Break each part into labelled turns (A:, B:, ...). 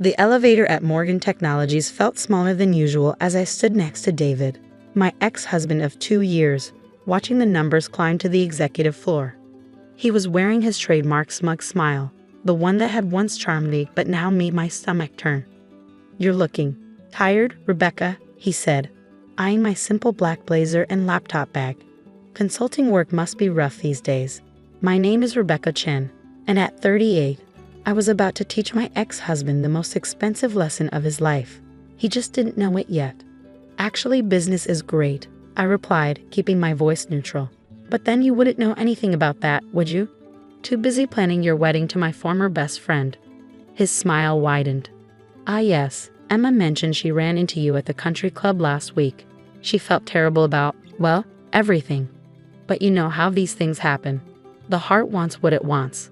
A: The elevator at Morgan Technologies felt smaller than usual as I stood next to David, my ex-husband of 2 years, watching the numbers climb to the executive floor. He was wearing his trademark smug smile, the one that had once charmed me but now made my stomach turn. "You're looking tired, Rebecca," he said, eyeing my simple black blazer and laptop bag. "Consulting work must be rough these days. My name is Rebecca Chen, and at 38, I was about to teach my ex-husband the most expensive lesson of his life. He just didn't know it yet. "Actually, business is great," I replied, keeping my voice neutral. "But then you wouldn't know anything about that, would you? Too busy planning your wedding to my former best friend." His smile widened. "Ah yes, Emma mentioned she ran into you at the country club last week. She felt terrible about, well, everything. But you know how these things happen. The heart wants what it wants."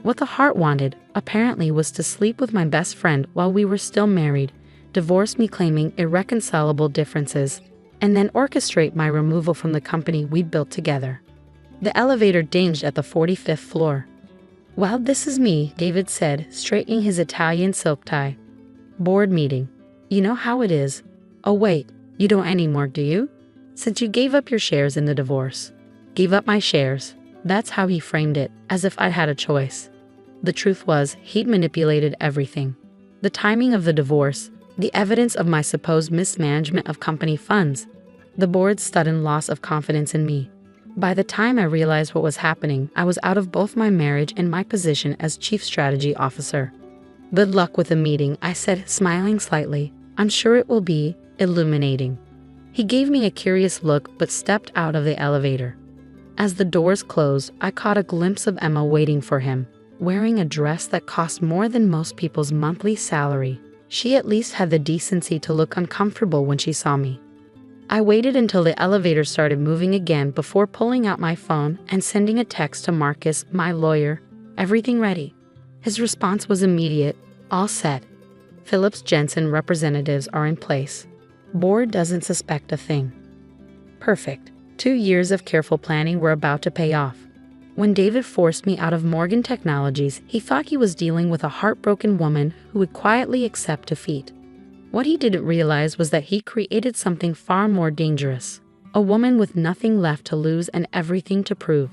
A: What the heart wanted, apparently, was to sleep with my best friend while we were still married, divorce me claiming irreconcilable differences, and then orchestrate my removal from the company we'd built together. The elevator dinged at the 45th floor. "Well, this is me," David said, straightening his Italian silk tie. "Board meeting. You know how it is. Oh wait, you don't anymore, do you? Since you gave up your shares in the divorce." "Gave up my shares." That's how he framed it, as if I had a choice. The truth was, he'd manipulated everything. The timing of the divorce, the evidence of my supposed mismanagement of company funds, the board's sudden loss of confidence in me. By the time I realized what was happening, I was out of both my marriage and my position as Chief Strategy Officer. "Good luck with the meeting," I said, smiling slightly. "I'm sure it will be illuminating." He gave me a curious look but stepped out of the elevator. As the doors closed, I caught a glimpse of Emma waiting for him, wearing a dress that cost more than most people's monthly salary. She at least had the decency to look uncomfortable when she saw me. I waited until the elevator started moving again before pulling out my phone and sending a text to Marcus, my lawyer. "Everything ready?" His response was immediate. "All set. Phillips Jensen representatives are in place. Board doesn't suspect a thing." Perfect. 2 years of careful planning were about to pay off. When David forced me out of Morgan Technologies, he thought he was dealing with a heartbroken woman who would quietly accept defeat. What he didn't realize was that he created something far more dangerous, a woman with nothing left to lose and everything to prove.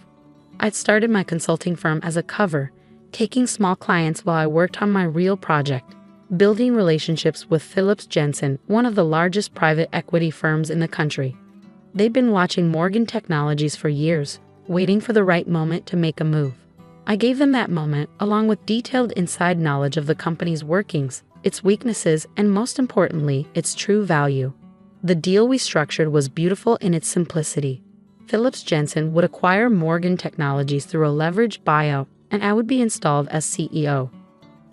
A: I'd started my consulting firm as a cover, taking small clients while I worked on my real project, building relationships with Phillips Jensen, one of the largest private equity firms in the country. They'd been watching Morgan Technologies for years, waiting for the right moment to make a move. I gave them that moment, along with detailed inside knowledge of the company's workings, its weaknesses, and most importantly, its true value. The deal we structured was beautiful in its simplicity. Phillips Jensen would acquire Morgan Technologies through a leveraged buyout, and I would be installed as CEO.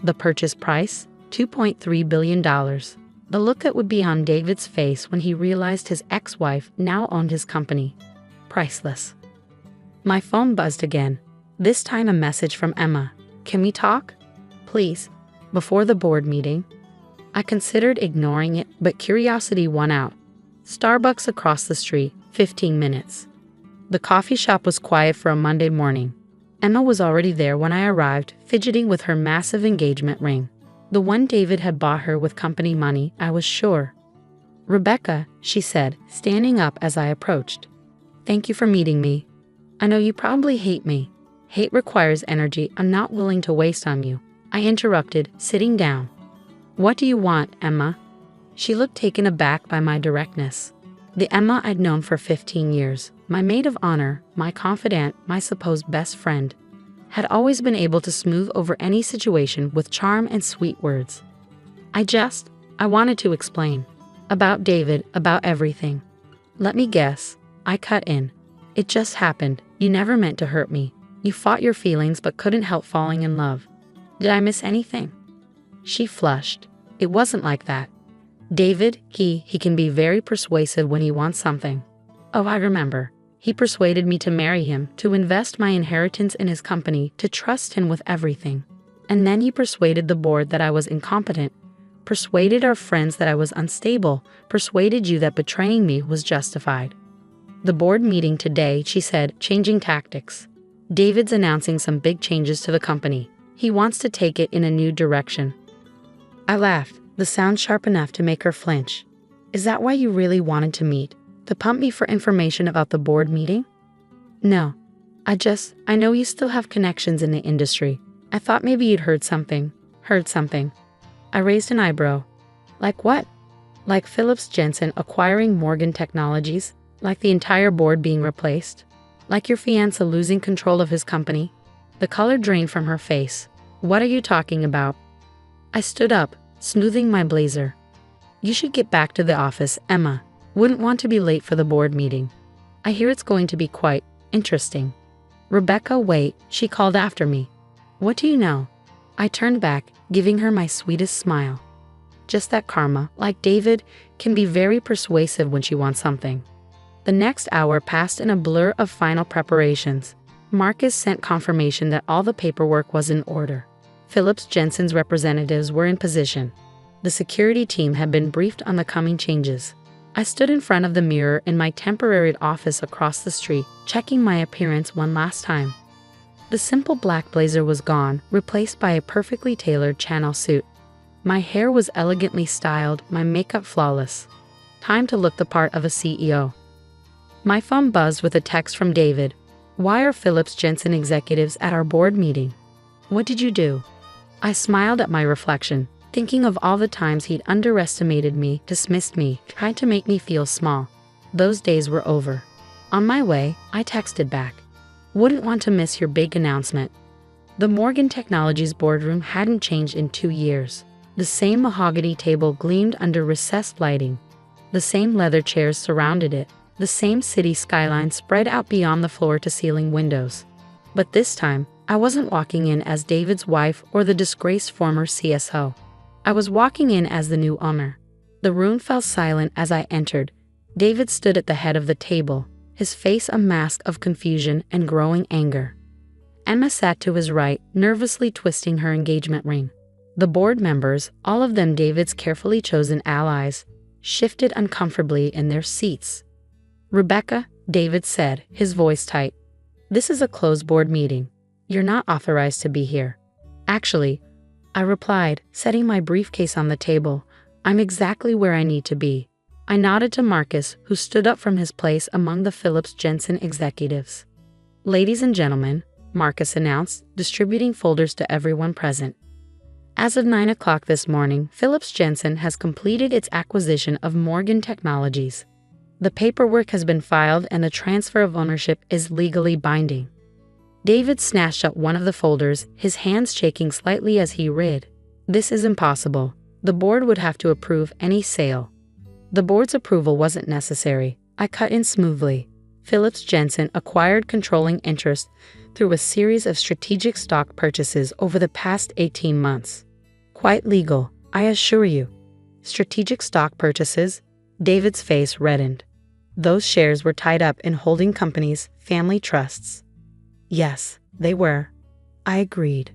A: The purchase price? $2.3 billion. The look that would be on David's face when he realized his ex-wife now owned his company. Priceless. My phone buzzed again, this time a message from Emma. "Can we talk? Please, before the board meeting?" I considered ignoring it, but curiosity won out. Starbucks across the street, 15 minutes. The coffee shop was quiet for a Monday morning. Emma was already there when I arrived, fidgeting with her massive engagement ring. The one David had bought her with company money, I was sure. "Rebecca," she said, standing up as I approached. "Thank you for meeting me. I know you probably hate me. Hate requires energy I'm not willing to waste on you," I interrupted, sitting down. "What do you want, Emma?" She looked taken aback by my directness. The Emma I'd known for 15 years, my maid of honor, my confidant, my supposed best friend, had always been able to smooth over any situation with charm and sweet words. I wanted to explain. About David, about everything. "Let me guess," I cut in. "It just happened. You never meant to hurt me. You fought your feelings but couldn't help falling in love. Did I miss anything?" She flushed. "It wasn't like that. David, he can be very persuasive when he wants something. Oh, I remember. He persuaded me to marry him, to invest my inheritance in his company, to trust him with everything. And then he persuaded the board that I was incompetent, persuaded our friends that I was unstable, persuaded you that betraying me was justified. The board meeting today," she said, changing tactics. "David's announcing some big changes to the company. He wants to take it in a new direction." I laughed, the sound sharp enough to make her flinch. Is that why you really wanted to meet? To pump me for information about the board meeting? No. I know you still have connections in the industry. I thought maybe you'd heard something. I raised an eyebrow. Like what? Like Phillips Jensen acquiring Morgan Technologies? Like the entire board being replaced? Like your fiancé losing control of his company? The color drained from her face. What are you talking about? I stood up, smoothing my blazer. You should get back to the office, Emma. Wouldn't want to be late for the board meeting. I hear it's going to be quite interesting. Rebecca, wait, she called after me. What do you know? I turned back, giving her my sweetest smile. Just that Karma, like David, can be very persuasive when she wants something. The next hour passed in a blur of final preparations. Marcus sent confirmation that all the paperwork was in order. Phillips Jensen's representatives were in position. The security team had been briefed on the coming changes. I stood in front of the mirror in my temporary office across the street, checking my appearance one last time. The simple black blazer was gone, replaced by a perfectly tailored Chanel suit. My hair was elegantly styled, my makeup flawless. Time to look the part of a CEO. My phone buzzed with a text from David. Why are Phillips Jensen executives at our board meeting? What did you do? I smiled at my reflection, thinking of all the times he'd underestimated me, dismissed me, tried to make me feel small. Those days were over. On my way, I texted back. Wouldn't want to miss your big announcement. The Morgan Technologies boardroom hadn't changed in 2 years. The same mahogany table gleamed under recessed lighting. The same leather chairs surrounded it. The same city skyline spread out beyond the floor-to-ceiling windows. But this time, I wasn't walking in as David's wife or the disgraced former CSO. I was walking in as the new owner. The room fell silent as I entered. David stood at the head of the table, his face a mask of confusion and growing anger. Emma sat to his right, nervously twisting her engagement ring. The board members, all of them David's carefully chosen allies, shifted uncomfortably in their seats. Rebecca, David said, his voice tight. This is a closed board meeting. You're not authorized to be here. Actually, I replied, setting my briefcase on the table, I'm exactly where I need to be. I nodded to Marcus, who stood up from his place among the Phillips Jensen executives. Ladies and gentlemen, Marcus announced, distributing folders to everyone present. As of 9 o'clock this morning, Phillips Jensen has completed its acquisition of Morgan Technologies. The paperwork has been filed and the transfer of ownership is legally binding. David snatched up one of the folders, his hands shaking slightly as he read. This is impossible. The board would have to approve any sale. The board's approval wasn't necessary. I cut in smoothly. Phillips Jensen acquired controlling interest through a series of strategic stock purchases over the past 18 months. Quite legal, I assure you. Strategic stock purchases? David's face reddened. Those shares were tied up in holding companies, family trusts. Yes, they were. I agreed.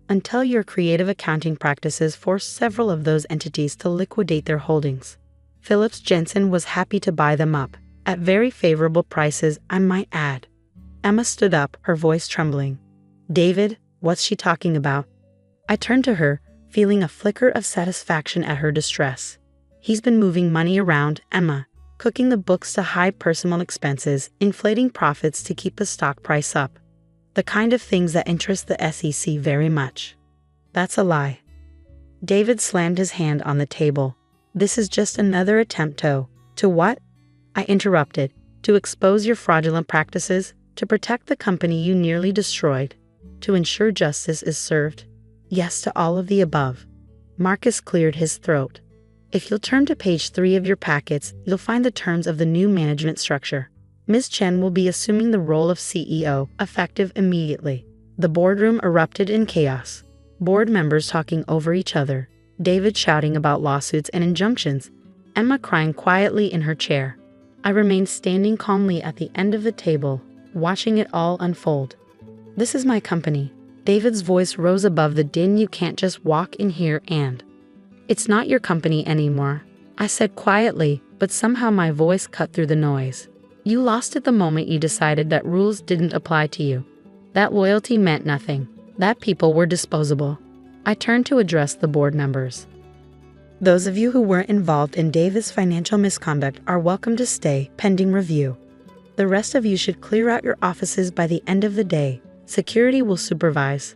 A: Until your creative accounting practices forced several of those entities to liquidate their holdings. Phillips Jensen was happy to buy them up, at very favorable prices, I might add. Emma stood up, her voice trembling. David, what's she talking about? I turned to her, feeling a flicker of satisfaction at her distress. He's been moving money around, Emma, cooking the books to hide personal expenses, inflating profits to keep the stock price up. The kind of things that interest the SEC very much. That's a lie. David slammed his hand on the table. This is just another attempt to what? I interrupted. To expose your fraudulent practices, to protect the company you nearly destroyed, to ensure justice is served. Yes to all of the above. Marcus cleared his throat. If you'll turn to page 3 of your packets, you'll find the terms of the new management structure. Ms. Chen will be assuming the role of CEO, effective immediately. The boardroom erupted in chaos. Board members talking over each other. David shouting about lawsuits and injunctions. Emma crying quietly in her chair. I remained standing calmly at the end of the table, watching it all unfold. This is my company. David's voice rose above the din. You can't just walk in here and... It's not your company anymore, I said quietly, but somehow my voice cut through the noise. You lost it the moment you decided that rules didn't apply to you. That loyalty meant nothing. That people were disposable. I turned to address the board members. Those of you who weren't involved in David's financial misconduct are welcome to stay, pending review. The rest of you should clear out your offices by the end of the day. Security will supervise."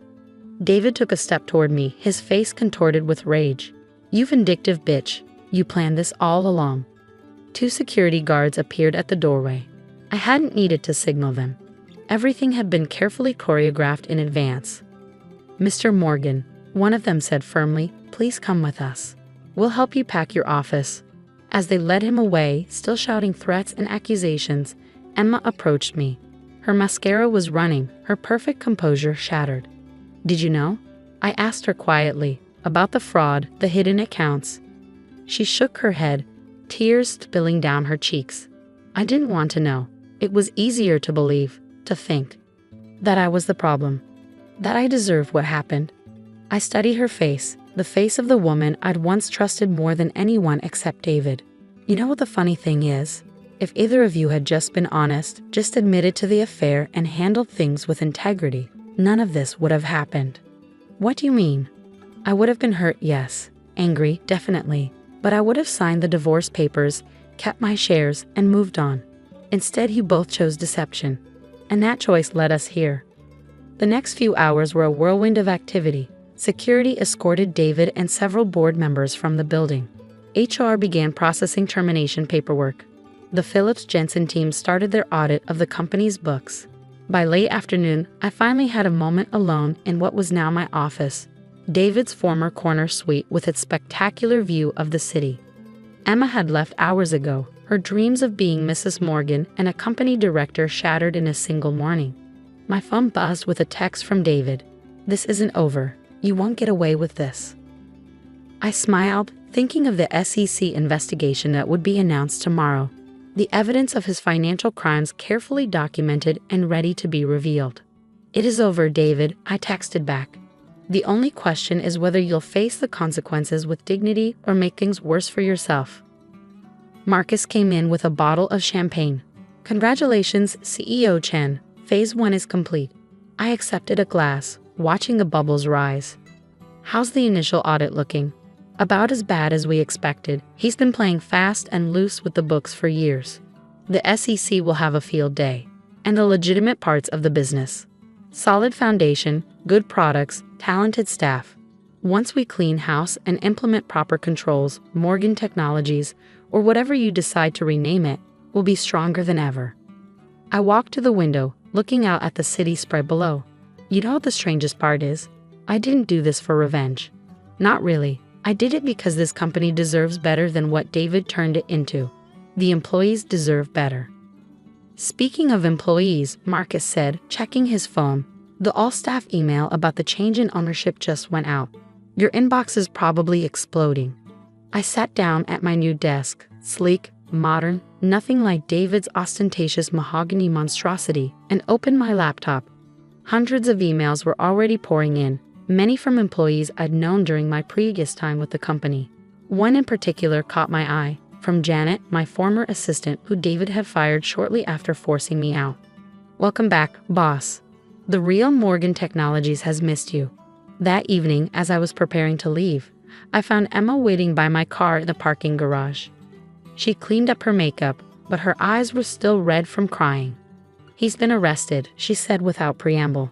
A: David took a step toward me, his face contorted with rage. "You vindictive bitch. You planned this all along." 2 security guards appeared at the doorway. I hadn't needed to signal them. Everything had been carefully choreographed in advance. "Mr. Morgan," one of them said firmly, "please come with us. We'll help you pack your office." As they led him away, still shouting threats and accusations, Emma approached me. Her mascara was running, her perfect composure shattered. "Did you know?" I asked her quietly, "about the fraud, the hidden accounts?" She shook her head, tears spilling down her cheeks. I didn't want to know. It was easier to believe, to think, that I was the problem, that I deserved what happened. I studied her face, the face of the woman I'd once trusted more than anyone except David. You know what the funny thing is? If either of you had just been honest, just admitted to the affair and handled things with integrity, none of this would have happened. What do you mean? I would have been hurt, yes. Angry, definitely. But I would have signed the divorce papers, kept my shares, and moved on. Instead, you both chose deception. And that choice led us here. The next few hours were a whirlwind of activity. Security escorted David and several board members from the building. HR began processing termination paperwork. The Phillips Jensen team started their audit of the company's books. By late afternoon, I finally had a moment alone in what was now my office, David's former corner suite with its spectacular view of the city. Emma had left hours ago, her dreams of being Mrs. Morgan and a company director shattered in a single morning. My phone buzzed with a text from David. "This isn't over. You won't get away with this." I smiled, thinking of the SEC investigation that would be announced tomorrow. The evidence of his financial crimes carefully documented and ready to be revealed. "It is over, David," I texted back. "The only question is whether you'll face the consequences with dignity or make things worse for yourself." Marcus came in with a bottle of champagne. "Congratulations, CEO Chen. Phase 1 is complete." I accepted a glass, watching the bubbles rise. "How's the initial audit looking?" "About as bad as we expected. He's been playing fast and loose with the books for years. The SEC will have a field day. And the legitimate parts of the business. Solid foundation, good products, talented staff. Once we clean house and implement proper controls, Morgan Technologies, or whatever you decide to rename it, will be stronger than ever." I walked to the window, looking out at the city spread below. You know what the strangest part is? I didn't do this for revenge. Not really. I did it because this company deserves better than what David turned it into. The employees deserve better. Speaking of employees, Marcus said, checking his phone, the all-staff email about the change in ownership just went out. Your inbox is probably exploding. I sat down at my new desk, sleek, modern, nothing like David's ostentatious mahogany monstrosity, and opened my laptop. Hundreds of emails were already pouring in, many from employees I'd known during my previous time with the company. One in particular caught my eye, from Janet, my former assistant who David had fired shortly after forcing me out. "Welcome back, boss. The real Morgan Technologies has missed you." That evening, as I was preparing to leave, I found Emma waiting by my car in the parking garage. She cleaned up her makeup, but her eyes were still red from crying. "He's been arrested," she said without preamble.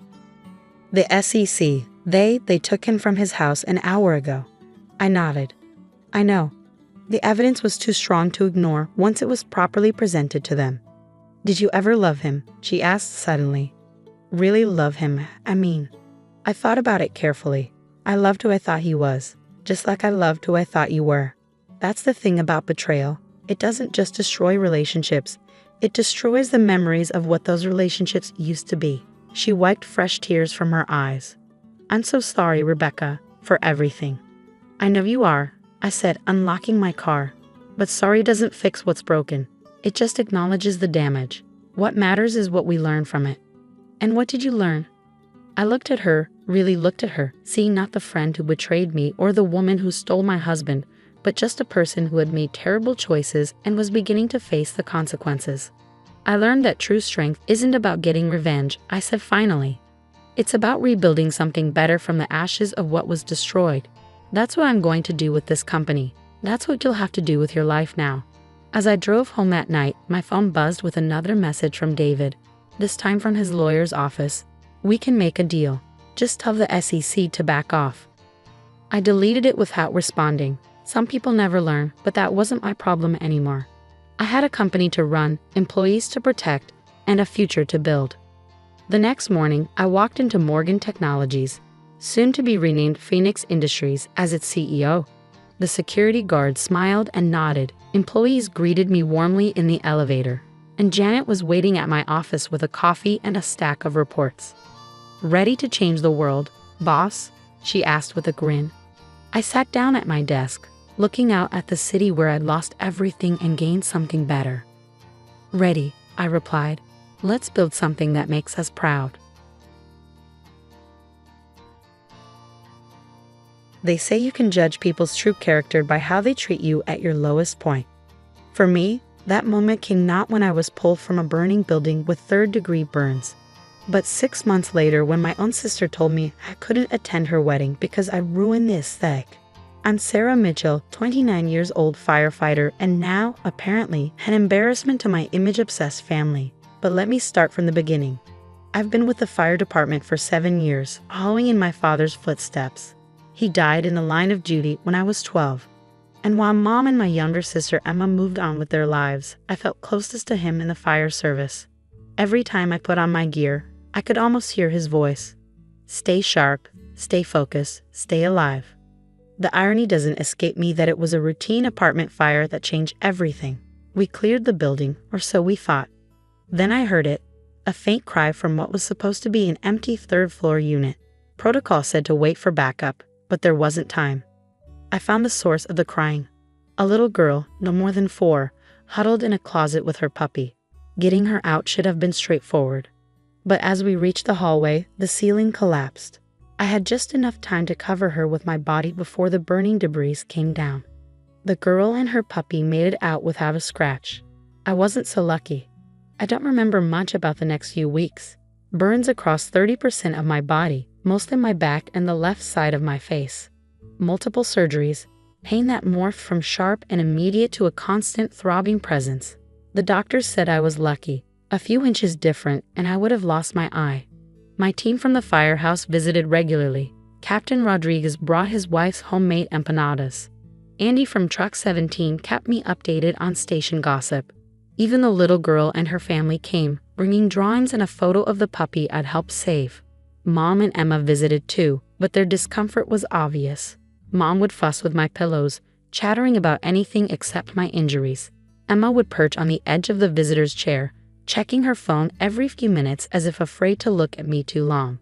A: "The SEC, they took him from his house an hour ago." I nodded. "I know. The evidence was too strong to ignore once it was properly presented to them." "Did you ever love him?" she asked suddenly. "Really love him, I mean." I thought about it carefully. I loved who I thought he was, just like I loved who I thought you were. That's the thing about betrayal. It doesn't just destroy relationships. It destroys the memories of what those relationships used to be. She wiped fresh tears from her eyes. "I'm so sorry, Rebecca, for everything." "I know you are," I said, unlocking my car. "But sorry doesn't fix what's broken. It just acknowledges the damage. What matters is what we learn from it." "And what did you learn?" I looked at her, really looked at her, seeing not the friend who betrayed me or the woman who stole my husband, but just a person who had made terrible choices and was beginning to face the consequences. "I learned that true strength isn't about getting revenge," I said finally. "It's about rebuilding something better from the ashes of what was destroyed. That's what I'm going to do with this company. That's what you'll have to do with your life now. As I drove home that night, my phone buzzed with another message from David, this time from his lawyer's office. We can make a deal. Just tell the SEC to back off. I deleted it without responding. Some people never learn, but that wasn't my problem anymore. I had a company to run, employees to protect, and a future to build. The next morning, I walked into Morgan Technologies, soon to be renamed Phoenix Industries, as its CEO. The security guard smiled and nodded, employees greeted me warmly in the elevator, and Janet was waiting at my office with a coffee and a stack of reports. "Ready to change the world, boss?" she asked with a grin. I sat down at my desk, looking out at the city where I'd lost everything and gained something better. "Ready," I replied. "Let's build something that makes us proud." They say you can judge people's true character by how they treat you at your lowest point. For me, that moment came not when I was pulled from a burning building with third-degree burns, but 6 months later when my own sister told me I couldn't attend her wedding because I ruined the aesthetic. I'm Sarah Mitchell, 29 years old firefighter, and now, apparently, an embarrassment to my image-obsessed family. But let me start from the beginning. I've been with the fire department for 7 years, following in my father's footsteps. He died in the line of duty when I was 12. And while Mom and my younger sister Emma moved on with their lives, I felt closest to him in the fire service. Every time I put on my gear, I could almost hear his voice. Stay sharp, stay focused, stay alive. The irony doesn't escape me that it was a routine apartment fire that changed everything. We cleared the building, or so we thought. Then I heard it, a faint cry from what was supposed to be an empty third-floor unit. Protocol said to wait for backup, but there wasn't time. I found the source of the crying. A little girl, no more than 4, huddled in a closet with her puppy. Getting her out should have been straightforward. But as we reached the hallway, the ceiling collapsed. I had just enough time to cover her with my body before the burning debris came down. The girl and her puppy made it out without a scratch. I wasn't so lucky. I don't remember much about the next few weeks. Burns across 30% of my body, mostly my back and the left side of my face. Multiple surgeries, pain that morphed from sharp and immediate to a constant throbbing presence. The doctors said I was lucky, a few inches different, and I would have lost my eye. My team from the firehouse visited regularly. Captain Rodriguez brought his wife's homemade empanadas. Andy from Truck 17 kept me updated on station gossip. Even the little girl and her family came, bringing drawings and a photo of the puppy I'd helped save. Mom and Emma visited too, but their discomfort was obvious. Mom would fuss with my pillows, chattering about anything except my injuries. Emma would perch on the edge of the visitor's chair, checking her phone every few minutes as if afraid to look at me too long.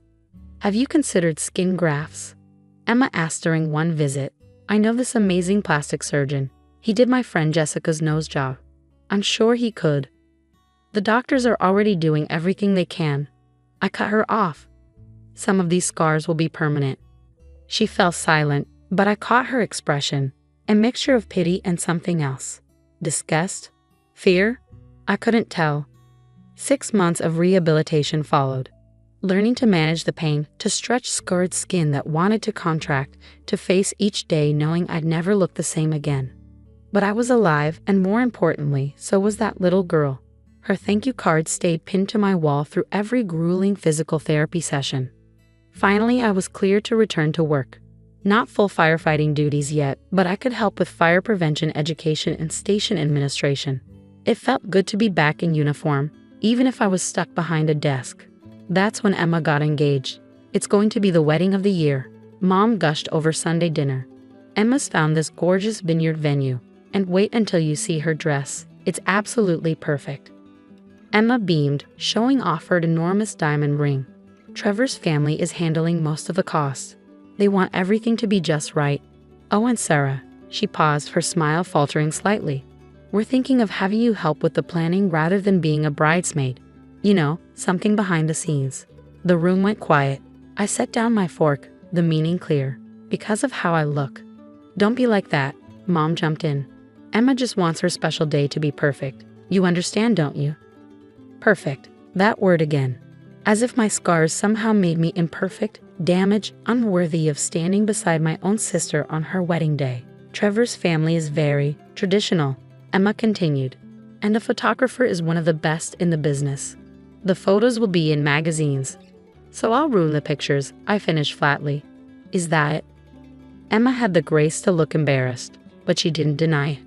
A: "Have you considered skin grafts?" Emma asked during one visit. "I know this amazing plastic surgeon. He did my friend Jessica's nose job. I'm sure he could." "The doctors are already doing everything they can." I cut her off. "Some of these scars will be permanent." She fell silent, but I caught her expression, a mixture of pity and something else. Disgust? Fear? I couldn't tell. 6 months of rehabilitation followed. Learning to manage the pain, to stretch scarred skin that wanted to contract, to face each day knowing I'd never look the same again. But I was alive, and more importantly, so was that little girl. Her thank you card stayed pinned to my wall through every grueling physical therapy session. Finally, I was cleared to return to work. Not full firefighting duties yet, but I could help with fire prevention education and station administration. It felt good to be back in uniform, even if I was stuck behind a desk. That's when Emma got engaged. "It's going to be the wedding of the year," Mom gushed over Sunday dinner. "Emma's found this gorgeous vineyard venue, and wait until you see her dress. It's absolutely perfect." Emma beamed, showing off her enormous diamond ring. "Trevor's family is handling most of the costs. They want everything to be just right. Oh, and Sarah," she paused, her smile faltering slightly. "We're thinking of having you help with the planning rather than being a bridesmaid. You know, something behind the scenes." The room went quiet. I set down my fork, the meaning clear. "Because of how I look." "Don't be like that," Mom jumped in. "Emma just wants her special day to be perfect. You understand, don't you?" Perfect. That word again. As if my scars somehow made me imperfect, damaged, unworthy of standing beside my own sister on her wedding day. Trevor's family is very traditional, Emma continued, and a photographer is one of the best in the business. The photos will be in magazines. So I'll ruin the pictures, I finished flatly. Is that it? Emma had the grace to look embarrassed, but she didn't deny it.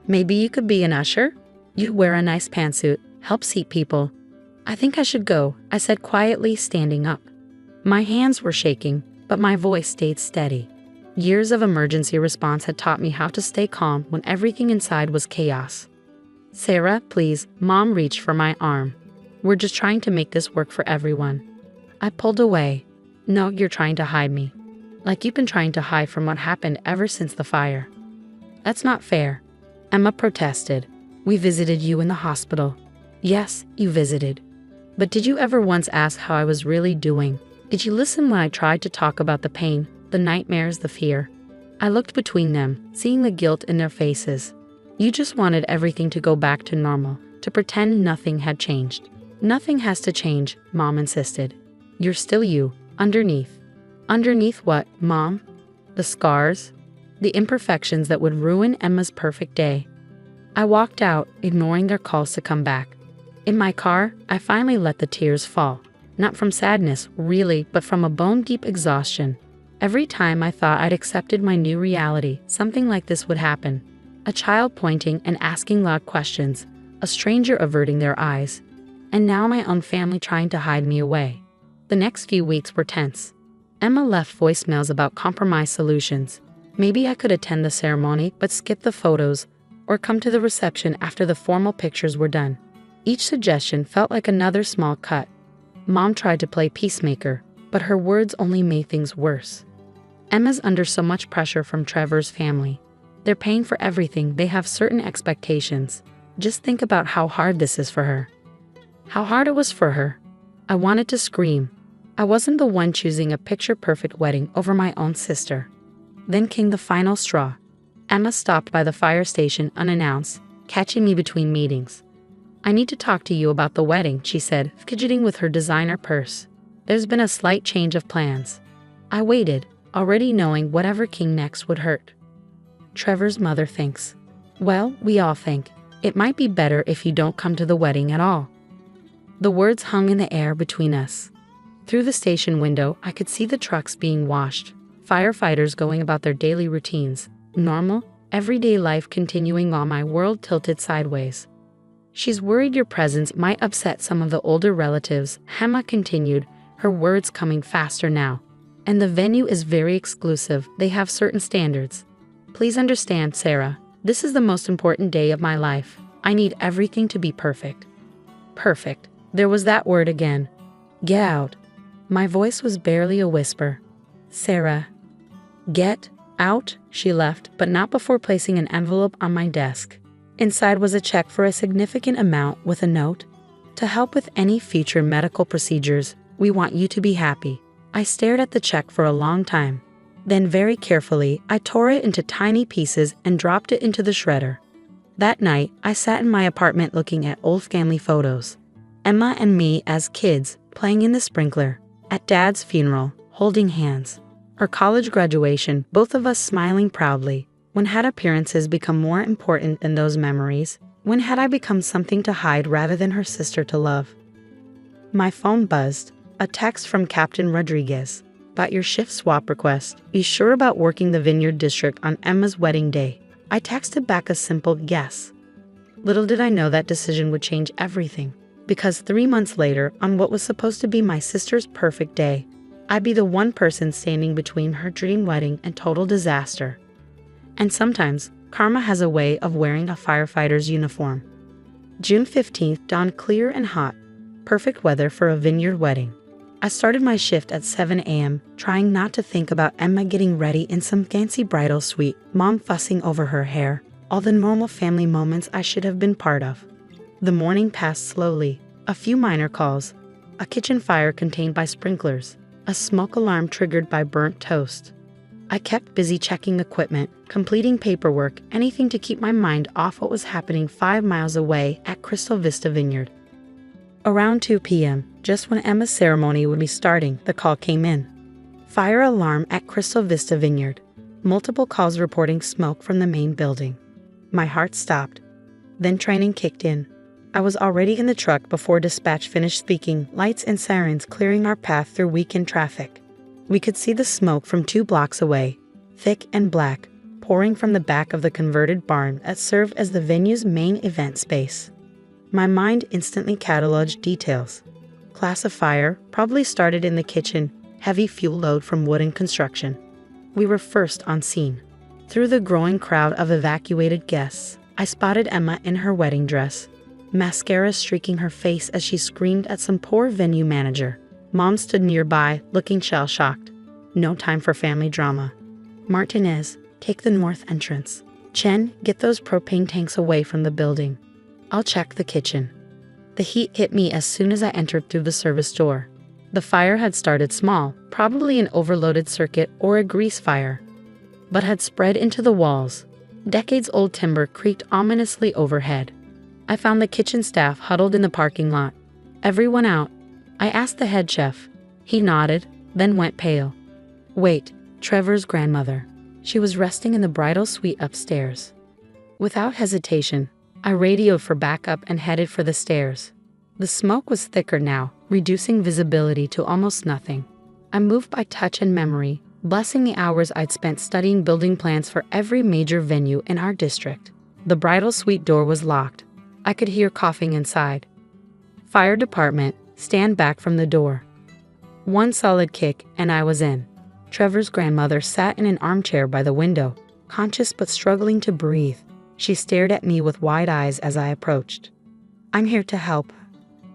A: Maybe you could be an usher? You wear a nice pantsuit, help seat people. I think I should go, I said quietly, standing up. My hands were shaking, but my voice stayed steady. Years of emergency response had taught me how to stay calm when everything inside was chaos. Sarah, please, Mom reached for my arm. We're just trying to make this work for everyone. I pulled away. No, you're trying to hide me. Like you've been trying to hide from what happened ever since the fire. That's not fair. Emma protested. We visited you in the hospital. Yes, you visited. But did you ever once ask how I was really doing? Did you listen when I tried to talk about the pain, the nightmares, the fear? I looked between them, seeing the guilt in their faces. You just wanted everything to go back to normal, to pretend nothing had changed. Nothing has to change, Mom insisted. You're still you, underneath. Underneath what, Mom? The scars? The imperfections that would ruin Emma's perfect day. I walked out, ignoring their calls to come back. In my car, I finally let the tears fall. Not from sadness, really, but from a bone-deep exhaustion. Every time I thought I'd accepted my new reality, something like this would happen. A child pointing and asking loud questions, a stranger averting their eyes, and now my own family trying to hide me away. The next few weeks were tense. Emma left voicemails about compromise solutions. Maybe I could attend the ceremony but skip the photos, or come to the reception after the formal pictures were done. Each suggestion felt like another small cut. Mom tried to play peacemaker, but her words only made things worse. Emma's under so much pressure from Trevor's family. They're paying for everything, they have certain expectations. Just think about how hard this is for her. How hard it was for her. I wanted to scream. I wasn't the one choosing a picture-perfect wedding over my own sister. Then came the final straw. Emma stopped by the fire station unannounced, catching me between meetings. I need to talk to you about the wedding, she said, fidgeting with her designer purse. There's been a slight change of plans. I waited, already knowing whatever came next would hurt. Trevor's mother thinks. Well, we all think. It might be better if you don't come to the wedding at all. The words hung in the air between us. Through the station window, I could see the trucks being washed, firefighters going about their daily routines, normal, everyday life continuing while my world tilted sideways. She's worried your presence might upset some of the older relatives, Emma continued, her words coming faster now. And the venue is very exclusive, they have certain standards. Please understand, Sarah, this is the most important day of my life. I need everything to be perfect. Perfect. There was that word again. Get out. My voice was barely a whisper. Sarah. Get out, she left, but not before placing an envelope on my desk. Inside was a check for a significant amount with a note. To help with any future medical procedures, we want you to be happy. I stared at the check for a long time. Then very carefully, I tore it into tiny pieces and dropped it into the shredder. That night, I sat in my apartment looking at old family photos. Emma and me as kids, playing in the sprinkler. At Dad's funeral, holding hands. Her college graduation, both of us smiling proudly. When had appearances become more important than those memories? When had I become something to hide rather than her sister to love? My phone buzzed. A text from Captain Rodriguez. About your shift swap request. You sure about working the Vineyard District on Emma's wedding day? I texted back a simple yes. Little did I know that decision would change everything. Because 3 months later, on what was supposed to be my sister's perfect day, I'd be the one person standing between her dream wedding and total disaster. And sometimes, karma has a way of wearing a firefighter's uniform. June 15th dawned clear and hot. Perfect weather for a vineyard wedding. I started my shift at 7 a.m., trying not to think about Emma getting ready in some fancy bridal suite, Mom fussing over her hair, all the normal family moments I should have been part of. The morning passed slowly. A few minor calls. A kitchen fire contained by sprinklers. A smoke alarm triggered by burnt toast. I kept busy checking equipment, completing paperwork, anything to keep my mind off what was happening 5 miles away at Crystal Vista Vineyard. Around 2 p.m., just when Emma's ceremony would be starting, the call came in. Fire alarm at Crystal Vista Vineyard. multiple calls reporting smoke from the main building. My heart stopped. Then training kicked in. I was already in the truck before dispatch finished speaking, lights and sirens clearing our path through weekend traffic. We could see the smoke from 2 blocks away, thick and black, pouring from the back of the converted barn that served as the venue's main event space. My mind instantly cataloged details. Class of fire probably started in the kitchen, heavy fuel load from wooden construction. We were first on scene. Through the growing crowd of evacuated guests, I spotted Emma in her wedding dress, mascara streaking her face as she screamed at some poor venue manager. Mom stood nearby, looking shell-shocked. No time for family drama. Martinez, take the north entrance. Chen, get those propane tanks away from the building. I'll check the kitchen. The heat hit me as soon as I entered through the service door. The fire had started small, probably an overloaded circuit or a grease fire, but had spread into the walls. Decades-old timber creaked ominously overhead. I found the kitchen staff huddled in the parking lot. Everyone out. I asked the head chef. He nodded, then went pale. Wait, Trevor's grandmother. She was resting in the bridal suite upstairs. Without hesitation, I radioed for backup and headed for the stairs. The smoke was thicker now, reducing visibility to almost nothing. I moved by touch and memory, blessing the hours I'd spent studying building plans for every major venue in our district. The bridal suite door was locked. I could hear coughing inside. Fire department, stand back from the door. One solid kick, and I was in. Trevor's grandmother sat in an armchair by the window, conscious but struggling to breathe. She stared at me with wide eyes as I approached. I'm here to help,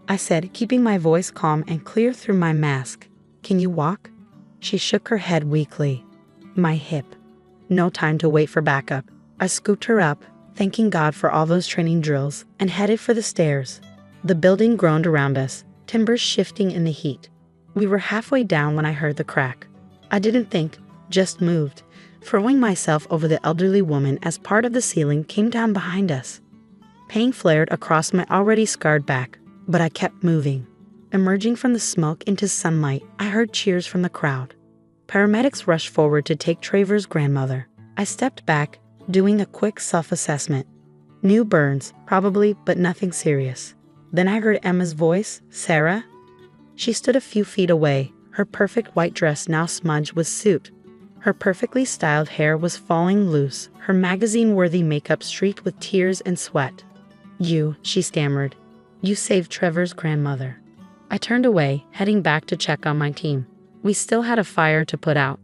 A: I said, keeping my voice calm and clear through my mask. Can you walk? She shook her head weakly. My hip. No time to wait for backup. I scooped her up, thanking God for all those training drills, and headed for the stairs. The building groaned around us, timbers shifting in the heat. We were halfway down when I heard the crack. I didn't think, just moved, throwing myself over the elderly woman as part of the ceiling came down behind us. Pain flared across my already scarred back, but I kept moving. Emerging from the smoke into sunlight, I heard cheers from the crowd. Paramedics rushed forward to take Trevor's grandmother. I stepped back, doing a quick self-assessment. New burns, probably, but nothing serious. Then I heard Emma's voice, Sarah? She stood a few feet away, her perfect white dress now smudged with soot. Her perfectly styled hair was falling loose, her magazine-worthy makeup streaked with tears and sweat. You, she stammered. You saved Trevor's grandmother. I turned away, heading back to check on my team. We still had a fire to put out.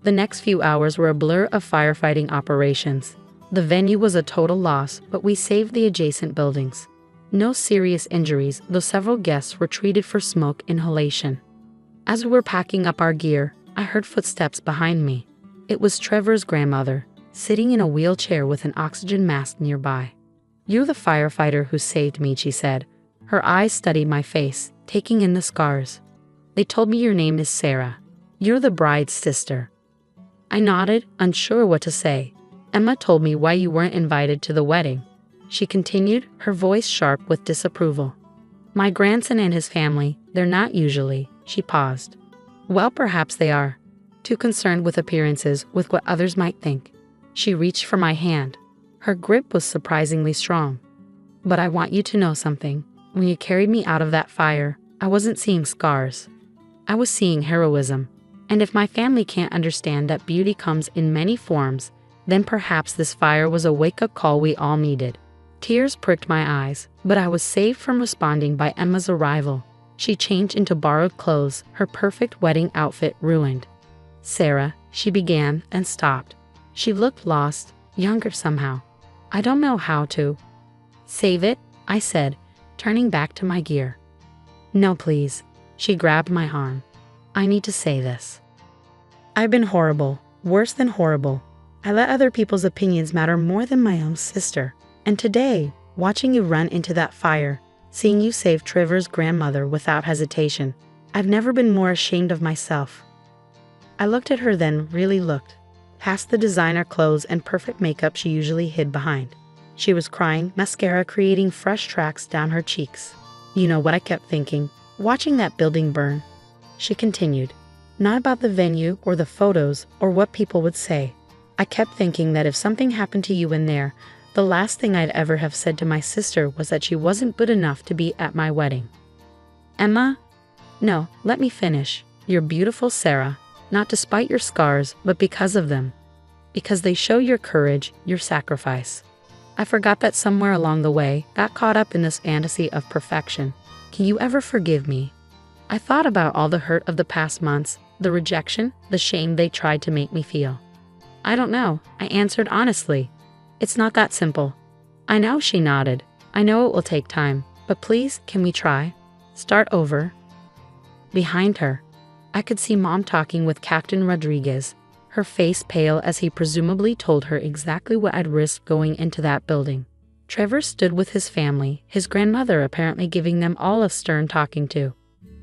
A: The next few hours were a blur of firefighting operations. The venue was a total loss, but we saved the adjacent buildings. No serious injuries, though several guests were treated for smoke inhalation. As we were packing up our gear, I heard footsteps behind me. It was Trevor's grandmother, sitting in a wheelchair with an oxygen mask nearby. You're the firefighter who saved me, she said. Her eyes studied my face, taking in the scars. They told me your name is Sarah. You're the bride's sister. I nodded, unsure what to say. Emma told me why you weren't invited to the wedding. She continued, her voice sharp with disapproval. My grandson and his family, they're not usually. She paused. Well, perhaps they are. Too concerned with appearances, with what others might think. She reached for my hand. Her grip was surprisingly strong. But I want you to know something. When you carried me out of that fire, I wasn't seeing scars. I was seeing heroism. And if my family can't understand that beauty comes in many forms, then perhaps this fire was a wake-up call we all needed. Tears pricked my eyes, but I was saved from responding by Emma's arrival. She changed into borrowed clothes, her perfect wedding outfit ruined. Sarah, she began and stopped. She looked lost, younger somehow. I don't know how to. Save it, I said, turning back to my gear. No, please. She grabbed my arm. I need to say this. I've been horrible, worse than horrible. I let other people's opinions matter more than my own sister. And today, watching you run into that fire, seeing you save Trevor's grandmother without hesitation, I've never been more ashamed of myself. I looked at her then, really looked, past the designer clothes and perfect makeup she usually hid behind. She was crying, mascara creating fresh tracks down her cheeks. You know what I kept thinking, watching that building burn? She continued, not about the venue or the photos or what people would say. I kept thinking that if something happened to you in there, the last thing I'd ever have said to my sister was that she wasn't good enough to be at my wedding. Emma? No, let me finish. You're beautiful, Sarah, not despite your scars, but because of them. Because they show your courage, your sacrifice. I forgot that somewhere along the way, got caught up in this fantasy of perfection. Can you ever forgive me? I thought about all the hurt of the past months, the rejection, the shame they tried to make me feel. I don't know, I answered honestly. It's not that simple. I know, she nodded. I know it will take time, but please, can we try? Start over. Behind her, I could see Mom talking with Captain Rodriguez, her face pale as he presumably told her exactly what I'd risked going into that building. Trevor stood with his family, his grandmother apparently giving them all a stern talking to.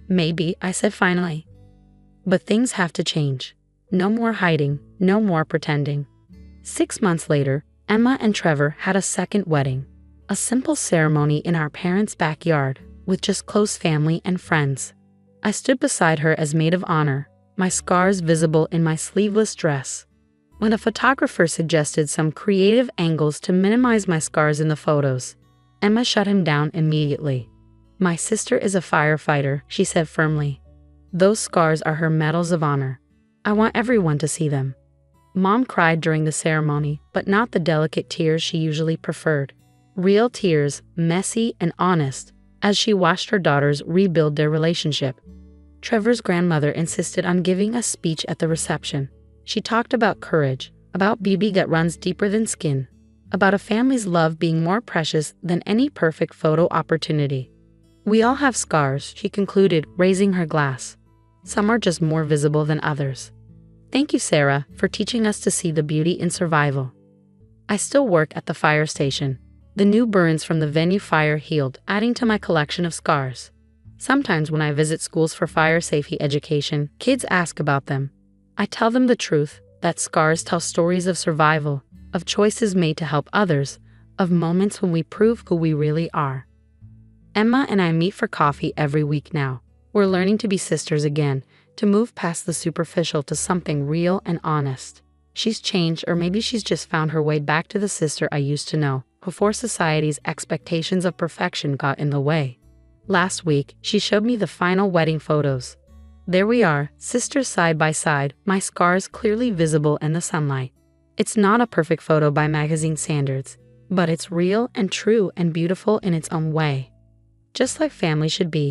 A: Maybe, I said finally. But things have to change. No more hiding, no more pretending. 6 months later, Emma and Trevor had a second wedding. A simple ceremony in our parents' backyard, with just close family and friends. I stood beside her as maid of honor, my scars visible in my sleeveless dress. When a photographer suggested some creative angles to minimize my scars in the photos, Emma shut him down immediately. My sister is a firefighter, she said firmly. Those scars are her medals of honor. I want everyone to see them. Mom cried during the ceremony, but not the delicate tears she usually preferred. Real tears, messy and honest, as she watched her daughters rebuild their relationship. Trevor's grandmother insisted on giving a speech at the reception. She talked about courage, about beauty that runs deeper than skin, about a family's love being more precious than any perfect photo opportunity. We all have scars, she concluded, raising her glass. Some are just more visible than others. Thank you, Sarah, for teaching us to see the beauty in survival. I still work at the fire station. The new burns from the venue fire healed, adding to my collection of scars. Sometimes when I visit schools for fire safety education, kids ask about them. I tell them the truth, that scars tell stories of survival, of choices made to help others, of moments when we prove who we really are. Emma and I meet for coffee every week now. We're learning to be sisters again, to move past the superficial to something real and honest. She's changed, or maybe she's just found her way back to the sister I used to know, before society's expectations of perfection got in the way. Last week, she showed me the final wedding photos. There we are, sisters side by side, my scars clearly visible in the sunlight. It's not a perfect photo by magazine standards, but it's real and true and beautiful in its own way. Just like family should be.